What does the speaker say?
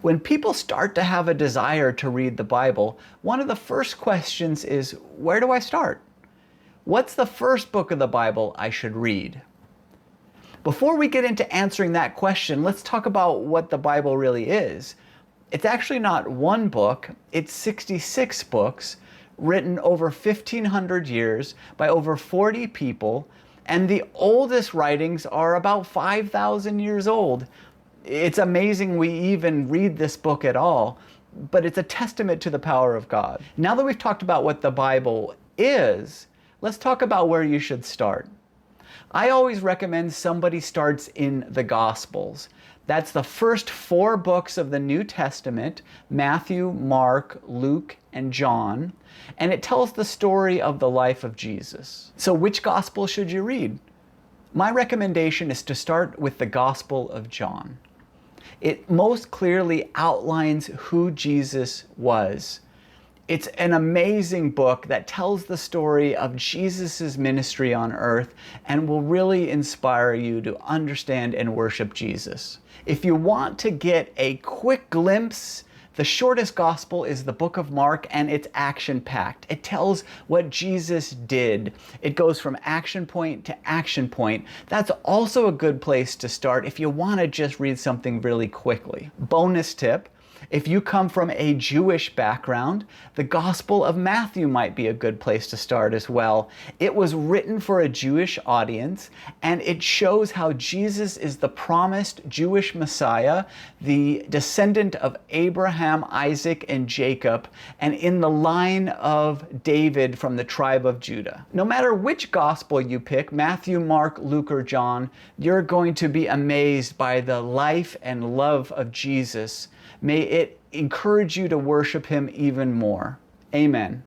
When people start to have a desire to read the Bible, one of the first questions is, where do I start? What's the first book of the Bible I should read? Before we get into answering that question, let's talk about what the Bible really is. It's actually not one book, it's 66 books written over 1,500 years by over 40 people, and the oldest writings are about 5,000 years old. It's amazing we even read this book at all, but it's a testament to the power of God. Now that we've talked about what the Bible is, let's talk about where you should start. I always recommend somebody starts in the Gospels. That's the first 4 books of the New Testament: Matthew, Mark, Luke, and John. And it tells the story of the life of Jesus. So which gospel should you read? My recommendation is to start with the Gospel of John. It most clearly outlines who Jesus was. It's an amazing book that tells the story of Jesus' ministry on earth and will really inspire you to understand and worship Jesus. If you want to get a quick glimpse, the shortest gospel is the book of Mark, and it's action-packed. It tells what Jesus did. It goes from action point to action point. That's also a good place to start if you want to just read something really quickly. Bonus tip: if you come from a Jewish background, the Gospel of Matthew might be a good place to start as well. It was written for a Jewish audience, and it shows how Jesus is the promised Jewish Messiah, the descendant of Abraham, Isaac, and Jacob, and in the line of David from the tribe of Judah. No matter which Gospel you pick, Matthew, Mark, Luke, or John, you're going to be amazed by the life and love of Jesus. May it encourage you to worship Him even more. Amen.